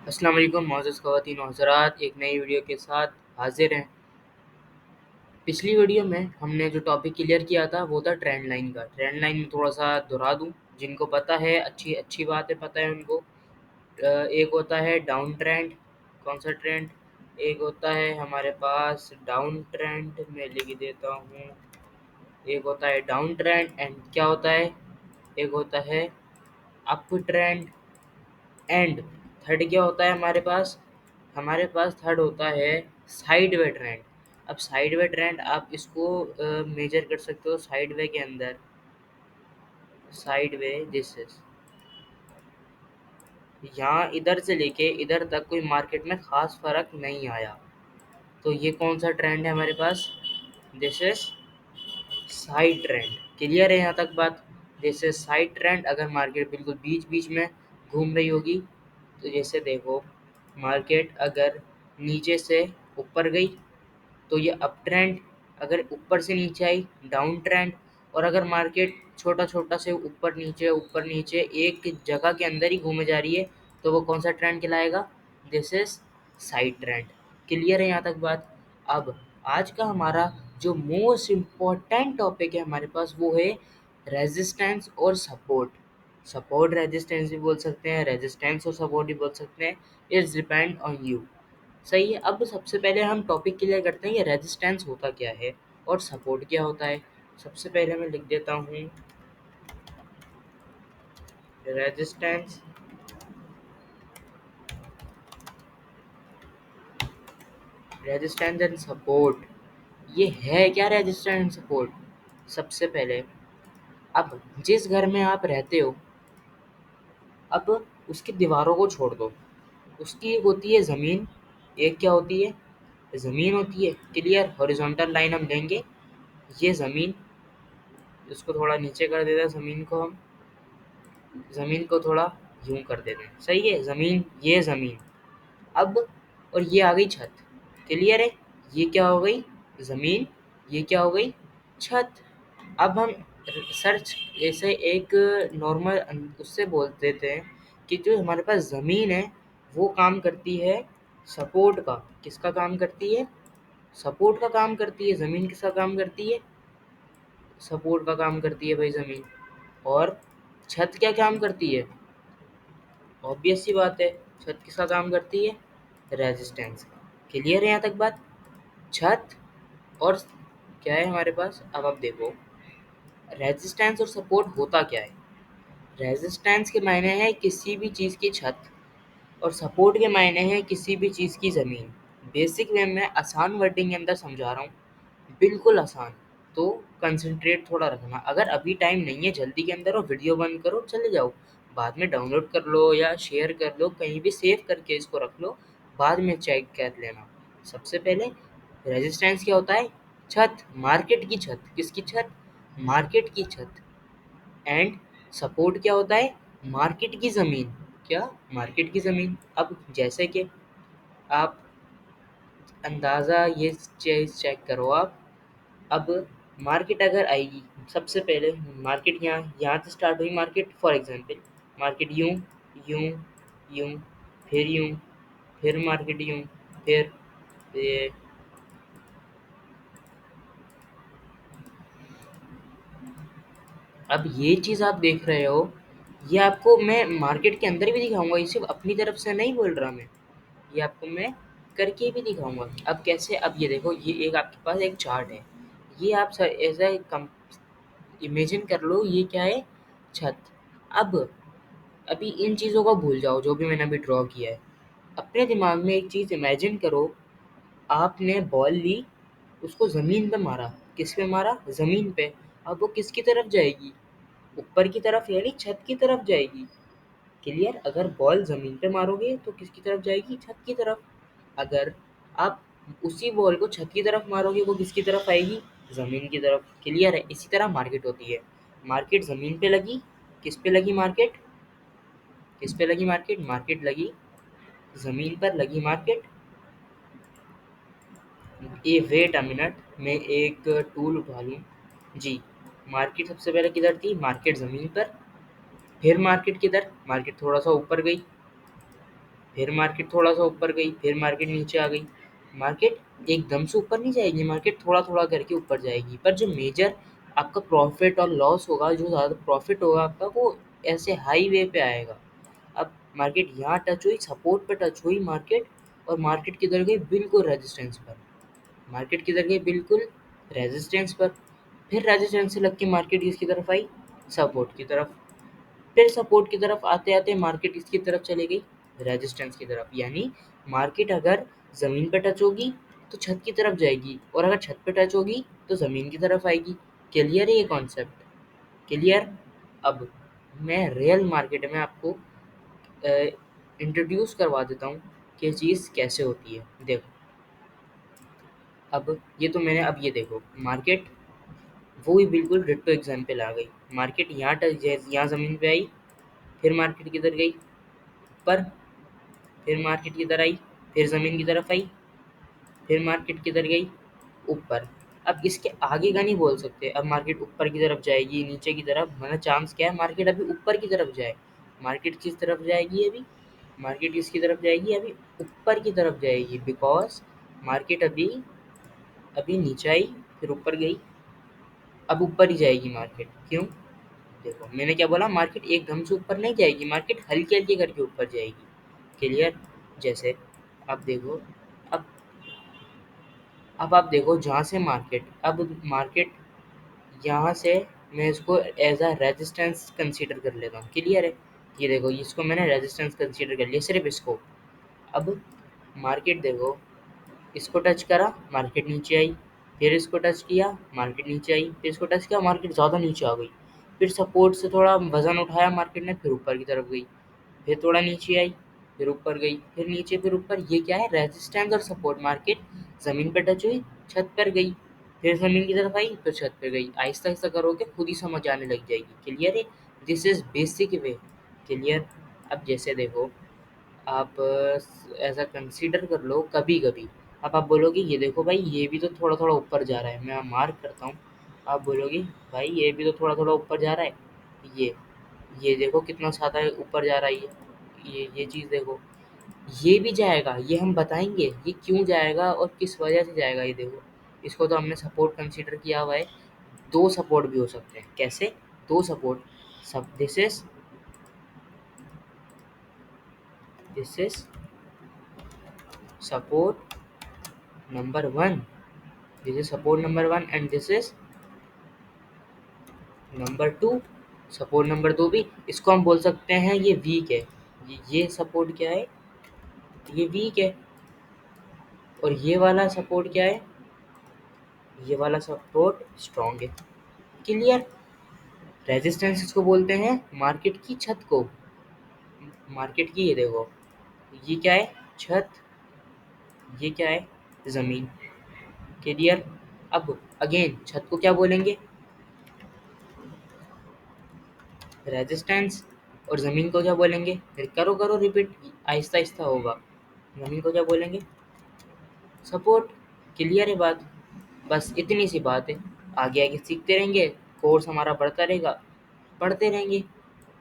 अस्सलाम वालेकुम मोअज़्ज़ज़ ख़वातीन व हज़रात, एक नई वीडियो के साथ हाज़िर हैं। पिछली वीडियो में हमने जो टॉपिक क्लियर किया था वो था ट्रेंड लाइन का। ट्रेंड लाइन में थोड़ा-सा दोहरा दूँ, जिनको पता है अच्छी अच्छी बात है, पता है उनको। एक होता है डाउन ट्रेंड, कौन सा ट्रेंड? एक होता है हमारे पास डाउन ट्रेंड, मैं लिख देता हूँ। एक होता है डाउन ट्रेंड एंड क्या होता है? एक होता है अप ट्रेंड एंड थर्ड क्या होता है हमारे पास? हमारे पास थर्ड होता है साइडवे ट्रेंड। अब साइडवे ट्रेंड आप इसको मेजर कर सकते हो साइडवे के अंदर। साइडवे दिस इज यहाँ इधर से लेके इधर तक कोई मार्केट में ख़ास फ़र्क नहीं आया। तो ये कौन सा ट्रेंड है हमारे पास? This is side trend. Clear है यहाँ तक बात? This is side trend. अगर मार्केट बिल्कुल बीच बीच में घूम रही होगी, तो जैसे देखो, मार्केट अगर नीचे से ऊपर गई तो ये अप ट्रेंड, अगर ऊपर से नीचे आई डाउन ट्रेंड, और अगर मार्केट छोटा-छोटा से ऊपर नीचे एक जगह के अंदर ही घूमे जा रही है, तो वो कौन सा ट्रेंड कहलाएगा? This is side trend. Clear है यहाँ तक बात? अब आज का हमारा जो मोस्ट इम्पोर्टेंट टॉपिक है हमारे पास वो है रेजिस्टेंस और सपोर्ट। सपोर्ट रेजिस्टेंस भी बोल सकते हैं, रेजिस्टेंस और सपोर्ट भी बोल सकते हैं। It's depend on you. सही है। अब सबसे पहले हम टॉपिक क्लियर करते हैं, ये रेजिस्टेंस होता क्या है और सपोर्ट क्या होता है। सबसे पहले मैं लिख देता हूँ रेजिस्टेंस रेजिस्टेंस एंड सपोर्ट। ये है क्या रेजिस्टेंस एंड सपोर्ट? सबसे पहले, अब जिस घर में आप रहते हो, अब उसकी दीवारों को छोड़ दो। उसकी एक होती है ज़मीन, एक क्या होती है? ज़मीन होती है। क्लियर? हॉरिजॉन्टल लाइन हम लेंगे, ये ज़मीन, इसको थोड़ा नीचे कर देते हैं, ज़मीन को हम ज़मीन को थोड़ा यूं कर देते हैं। सही है? ज़मीन, ये ज़मीन। अब और ये आ गई छत। क्लियर है? ये क्या हो गई? ज़मीन। ये क्या हो गई? छत। अब हम सर्च ऐसे एक नॉर्मल उससे बोल देते हैं कि जो हमारे पास ज़मीन है वो काम करती है सपोर्ट का। किसका काम करती है? सपोर्ट का काम करती है। ज़मीन किसका काम करती है? सपोर्ट का काम करती है भाई ज़मीन। और छत क्या काम करती है? ऑब्वियस सी बात है, छत किसका काम करती है? रेजिस्टेंस का। क्लियर है यहाँ तक बात? छत और क्या है हमारे पास? अब आप देखो, रेजिस्टेंस और सपोर्ट होता क्या है? रेजिस्टेंस के मायने है किसी भी चीज़ की छत, और सपोर्ट के मायने हैं किसी भी चीज़ की ज़मीन। बेसिक वे में आसान वर्डिंग के अंदर समझा रहा हूँ, बिल्कुल आसान। तो कंसंट्रेट थोड़ा रखना। अगर अभी टाइम नहीं है, जल्दी के अंदर हो, वीडियो बंद करो, चले जाओ। बाद में डाउनलोड कर लो या शेयर कर लो, कहीं भी सेव करके इसको रख लो, बाद में चेक कर लेना। सबसे पहले रेजिस्टेंस क्या होता है? छत, मार्केट की छत। किसकी छत? मार्केट की छत। एंड सपोर्ट क्या होता है? मार्केट की ज़मीन। क्या? मार्केट की ज़मीन। अब जैसे कि आप अंदाज़ा ये चीज़ चेक करो आप। अब मार्केट अगर आएगी, सबसे पहले मार्केट यहाँ यहाँ से स्टार्ट हुई मार्केट, फॉर एग्जांपल मार्केट यूँ, यूँ, यूँ, फिर यूँ, फिर मार्केट यूँ, फिर ये। अब ये चीज़ आप देख रहे हो, ये आपको मैं मार्केट के अंदर भी दिखाऊँगा, ये सिर्फ़ अपनी तरफ से नहीं बोल रहा मैं। ये आपको मैं करके भी दिखाऊँगा। अब कैसे? अब ये देखो, ये एक आपके पास एक चार्ट है। ये आप स ऐसा कम इमेजिन कर लो, ये क्या है? छत। अब अभी इन चीज़ों को भूल जाओ जो भी मैंने अभी ड्रॉ किया है। अपने दिमाग में एक चीज़ इमेजिन करो, आपने बॉल ली, उसको ज़मीन पे मारा। किस पे मारा? ज़मीन पे। अब वो किसकी तरफ जाएगी? ऊपर की तरफ, यानी छत की तरफ जाएगी। क्लियर? अगर बॉल ज़मीन पे मारोगे तो किसकी तरफ जाएगी? छत की तरफ। अगर आप उसी बॉल को छत की तरफ मारोगे, वो किसकी तरफ आएगी? ज़मीन की तरफ। क्लियर है? इसी तरह मार्केट होती है। मार्केट ज़मीन पे लगी, किस पे लगी मार्केट? किस पे लगी मार्केट? मार्केट लगी ज़मीन पर लगी मार्केट। ए वेट अ मिनट, मैं एक टूल उठा लूँ। जी, मार्केट सबसे पहले किधर थी? मार्केट ज़मीन पर। फिर मार्केट किधर? मार्केट थोड़ा सा ऊपर गई। फिर मार्केट थोड़ा सा ऊपर गई, फिर मार्केट नीचे आ गई। मार्केट एकदम से ऊपर नहीं जाएगी, मार्केट थोड़ा थोड़ा करके ऊपर जाएगी, पर जो मेजर आपका प्रॉफिट और लॉस होगा, जो ज़्यादा प्रॉफिट होगा आपका, वो ऐसे हाई वे पे आएगा। अब मार्केट यहाँ टच हुई, सपोर्ट पे टच हुई मार्केट, और मार्केट किधर गई, बिल्कुल रेजिस्टेंस पर। मार्केट किधर गई, बिल्कुल रेजिस्टेंस पर। फिर रेजिस्टेंस से लग के मार्केट किसकी तरफ आई, सपोर्ट की तरफ। फिर सपोर्ट की तरफ आते आते मार्केट इसकी तरफ चली गई, रेजिस्टेंस की तरफ। यानी मार्केट अगर ज़मीन पे टच होगी तो छत की तरफ जाएगी, और अगर छत पे टच होगी तो ज़मीन की तरफ आएगी। क्लियर है ये कॉन्सेप्ट, क्लियर। अब मैं रियल मार्केट में आपको इंट्रोड्यूस करवा देता हूँ कि ये चीज़ कैसे होती है। देखो, अब ये तो मैंने, अब ये देखो मार्केट वो ही बिल्कुल डिट्टो एग्जाम्पल आ गई। मार्केट यहाँ टच, यहाँ ज़मीन पे आई, फिर मार्केट किधर गई, ऊपर। फिर मार्केट किधर आई, फिर ज़मीन की तरफ आई, फिर मार्केट किधर गई, ऊपर। अब इसके आगे का नहीं बोल सकते, अब मार्केट ऊपर की तरफ जाएगी, नीचे की तरफ, मतलब चांस क्या है, मार्केट अभी ऊपर की तरफ जाए। मार्केट किस तरफ जाएगी अभी, मार्केट किसकी तरफ जाएगी, अभी ऊपर की तरफ जाएगी, बिकॉज मार्केट अभी अभी नीचे आई, फिर ऊपर गई, अब ऊपर ही जाएगी मार्केट। क्यों, देखो मैंने क्या बोला, मार्केट एकदम से ऊपर नहीं जाएगी, मार्केट हल्के हल्के करके ऊपर जाएगी। क्लियर। जैसे अब देखो, अब अब आप देखो जहाँ से मार्केट, अब मार्केट यहाँ से, मैं इसको एज अ रेजिस्टेंस कंसीडर कर लेता हूँ। क्लियर है, ये देखो इसको मैंने रेजिस्टेंस कंसीडर कर लिया, सिर्फ इसको। अब मार्केट देखो, इसको टच करा, मार्केट नीचे आई, फिर इसको टच किया, मार्केट नीचे आई, फिर इसको टच किया, मार्केट ज़्यादा नीचे आ गई। फिर सपोर्ट से थोड़ा वजन उठाया मार्केट ने, फिर ऊपर की तरफ गई, फिर थोड़ा नीचे आई, फिर ऊपर गई, फिर नीचे, फिर ऊपर। ये क्या है, रेजिस्टेंस और सपोर्ट। मार्केट ज़मीन पर टच हुई, छत पर गई, फिर ज़मीन की तरफ आई, फिर छत पर गई। आहिस्ता आहिस्ता करोगे खुद ही समझ आने लग जाएगी। क्लियर है, this is basic way. Clear. अब जैसे देखो, आप ऐसा कंसीडर कर लो कभी कभी, अब आप बोलोगे ये देखो भाई, ये भी तो थोड़ा थोड़ा ऊपर जा रहा है, मैं मार्क करता हूँ। आप बोलोगे भाई ये भी तो थोड़ा थोड़ा ऊपर जा रहा है, ये देखो कितना ज़्यादा ऊपर जा रहा है, ये चीज़ देखो, ये भी जाएगा, ये हम बताएंगे ये क्यों जाएगा और किस वजह से जाएगा। ये देखो, इसको तो हमने सपोर्ट कंसीडर किया हुआ है। दो सपोर्ट भी हो सकते हैं, कैसे, दो सपोर्ट, सब, this is support number one, this is support number one, and this is number two, support number दो भी। इसको हम बोल सकते हैं ये वीक है, ये सपोर्ट क्या है, ये वीक है। और ये वाला सपोर्ट क्या है, ये वाला सपोर्ट स्ट्रॉन्ग है। क्लियर। रेजिस्टेंस इसको बोलते हैं मार्केट की छत को, मार्केट की, ये देखो ये क्या है, छत, ये क्या है, ज़मीन। क्लियर। अब अगेन छत को क्या बोलेंगे, रेजिस्टेंस, और ज़मीन को क्या बोलेंगे, फिर करो करो रिपीट, आहिस्ता आहिस्ता होगा। ज़मीन को क्या बोलेंगे, सपोर्ट। क्लियर है बात, बस इतनी सी बात है। आगे आगे सीखते रहेंगे, कोर्स हमारा बढ़ता रहेगा, पढ़ते रहेंगे।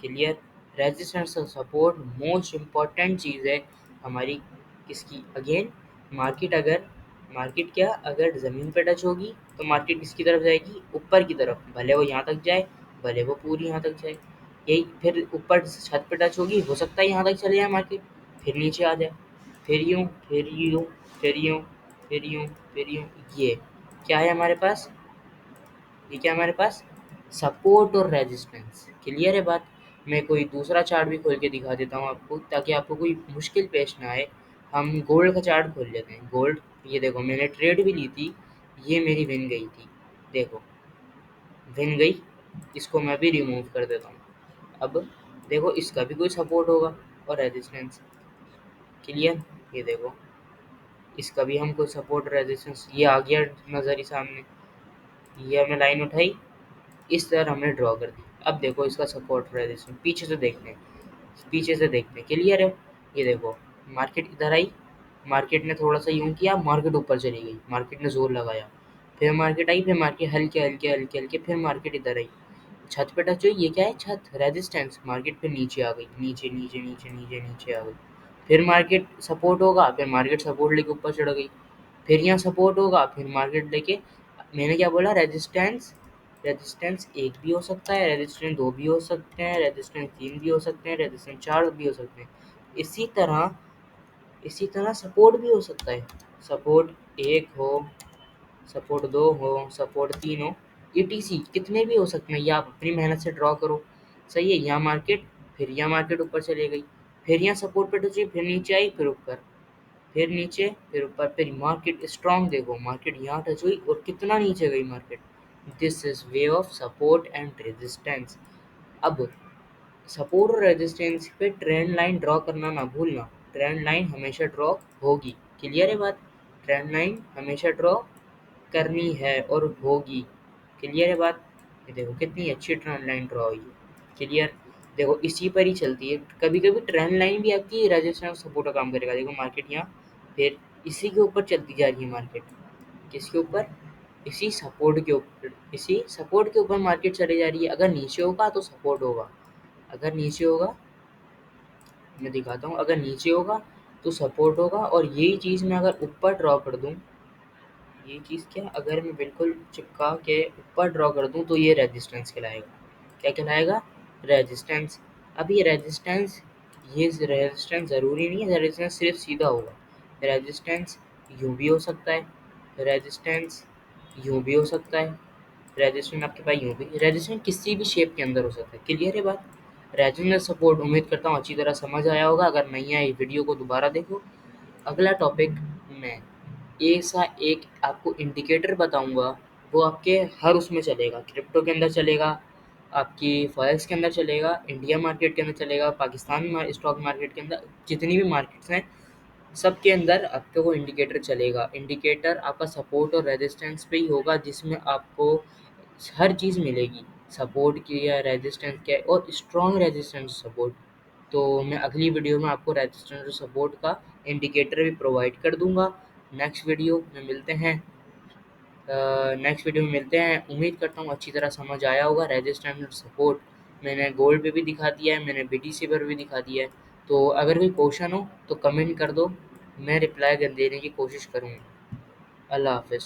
क्लियर। रेजिस्टेंस और सपोर्ट मोस्ट इम्पॉर्टेंट चीज़ है हमारी, किसकी, अगेन मार्केट। अगर मार्केट क्या, अगर ज़मीन पे टच होगी तो मार्केट किसकी तरफ जाएगी, ऊपर की तरफ, भले वो यहाँ तक जाए, भले वो पूरी यहाँ तक जाए। यही, फिर ऊपर छत पे टच होगी, हो सकता है यहाँ तक चले जाए मार्केट, फिर नीचे आ जाए, फिर यूँ, फिर यूँ, फिर यूँ, फिर यूँ, फिर यूँ। ये क्या है हमारे पास, ये क्या हमारे पास, सपोर्ट और रेजिस्टेंस। क्लियर है बात। मैं कोई दूसरा चार्ट भी खोल के दिखा देता हूँ आपको, ताकि आपको कोई मुश्किल पेश ना आए। हम गोल्ड का चार्ट खोल लेते हैं, गोल्ड। ये देखो मैंने ट्रेड भी ली थी, ये मेरी विन गई थी, देखो विन गई। इसको मैं भी रिमूव कर देता हूँ। अब देखो इसका भी कोई सपोर्ट होगा और रेजिस्टेंस। क्लियर। ये देखो इसका भी हम कोई सपोर्ट रेजिस्टेंस, ये आ गया नज़र ही सामने, ये हमने लाइन उठाई, इस तरह हमने ड्रॉ कर दी। अब देखो इसका सपोर्ट रेजिस्टेंस पीछे से देखते हैं, पीछे से देखते हैं। क्लियर है। ये देखो मार्केट इधर आई, मार्केट ने थोड़ा सा यूं किया, मार्केट ऊपर चली गई, मार्केट ने जोर लगाया, फिर मार्केट आई, फिर मार्केट हल्के हल्के हल्के हल्के, फिर मार्केट इधर आई, छत पे टच हुई, ये क्या है, छत, रेजिस्टेंस। मार्केट फिर नीचे आ गई, नीचे नीचे नीचे नीचे नीचे आ गई। फिर मार्केट सपोर्ट होगा, फिर मार्केट सपोर्ट लेके ऊपर चढ़ गई, फिर यहाँ सपोर्ट होगा, फिर मार्केट लेके, मैंने क्या बोला, रेजिस्टेंस, रेजिस्टेंस एक भी हो सकता है, रेजिस्टेंस दो भी हो सकते हैं, रेजिस्टेंस तीन भी हो सकते हैं, रेजिस्टेंस चार भी हो सकते हैं। इसी तरह सपोर्ट भी हो सकता है, सपोर्ट एक हो, सपोर्ट दो हो, सपोर्ट तीन हो, ईटीसी कितने भी हो सकते हैं, ये आप अपनी मेहनत से ड्रॉ करो। सही है, यहाँ मार्केट, फिर यहाँ मार्केट ऊपर चली गई, फिर यहाँ सपोर्ट पे टची, फिर नीचे आई, फिर ऊपर, फिर नीचे, फिर ऊपर, फिर मार्केट स्ट्रॉन्ग, देखो मार्केट यहाँ टच हुई और कितना नीचे गई market. This is way of support and resistance. अब सपोर्ट और रेजिस्टेंस पे ट्रेंड लाइन ड्रॉ करना ना भूलना, ट्रेंड लाइन हमेशा ड्रॉ होगी, क्लियर है बात, ट्रेंड लाइन हमेशा ड्रॉ करनी है और होगी, क्लियर है बात। ये देखो कितनी अच्छी ट्रेंड लाइन ड्रॉ हुई है, क्लियर। देखो इसी पर ही चलती है, कभी कभी ट्रेंड लाइन भी आपकी रेजिस्टेंस सपोर्ट का काम करेगा। देखो मार्केट यहाँ फिर इसी के ऊपर चलती जा रही है मार्केट, किसके ऊपर, इसी सपोर्ट के ऊपर, इसी सपोर्ट के ऊपर मार्केट चली जा रही है। अगर नीचे होगा तो सपोर्ट होगा, अगर नीचे होगा, मैं दिखाता हूँ, अगर नीचे होगा तो सपोर्ट होगा, और यही चीज़ मैं अगर ऊपर ड्रॉ कर दूँ, ये चीज़ क्या, अगर मैं बिल्कुल चिपका के ऊपर ड्रॉ कर दूँ तो ये रेजिस्टेंस कहलाएगा, क्या कहलाएगा, रेजिस्टेंस। अब ये रेजिस्टेंस, ये रेजिस्टेंस ज़रूरी नहीं है रेजिस्टेंस सिर्फ सीधा होगा, रेजिस्टेंस यूँ भी हो सकता है, रेजिस्टेंस यूँ भी हो सकता है, रेजिस्टेंस आपके पास यूँ भी, रेजिस्टेंस किसी भी शेप के अंदर हो सकता है, क्लियर है बात। रेजिस्टेंस सपोर्ट उम्मीद करता हूँ अच्छी तरह समझ आया होगा, अगर नहीं आया वीडियो को दोबारा देखो। अगला टॉपिक मैं ऐसा एक आपको इंडिकेटर बताऊंगा, वो आपके हर उसमें चलेगा, क्रिप्टो के अंदर चलेगा, आपकी फॉरेक्स के अंदर चलेगा, इंडिया मार्केट के अंदर चलेगा, पाकिस्तान स्टॉक मार्केट के अंदर, जितनी भी मार्केट्स हैं सबके अंदर आपको वो इंडिकेटर चलेगा। इंडिकेटर आपका सपोर्ट और रेजिस्टेंस पे ही होगा, जिसमें आपको हर चीज़ मिलेगी, सपोर्ट की या रेजिस्टेंस क्या है, और स्ट्रॉन्ग रेजिस्टेंस सपोर्ट। तो मैं अगली वीडियो में आपको रेजिस्टेंस और सपोर्ट का इंडिकेटर भी प्रोवाइड कर दूंगा। नेक्स्ट वीडियो में मिलते हैं, उम्मीद करता हूँ अच्छी तरह समझ आया होगा। रेजिस्टेंस और सपोर्ट मैंने गोल्ड पे भी दिखा दिया है, मैंने बीटीसी पर भी दिखा दिया है। तो अगर कोई क्वेश्चन हो तो कमेंट कर दो, मैं रिप्लाई देने की कोशिश करूँगा। अल्लाह हाफिज़।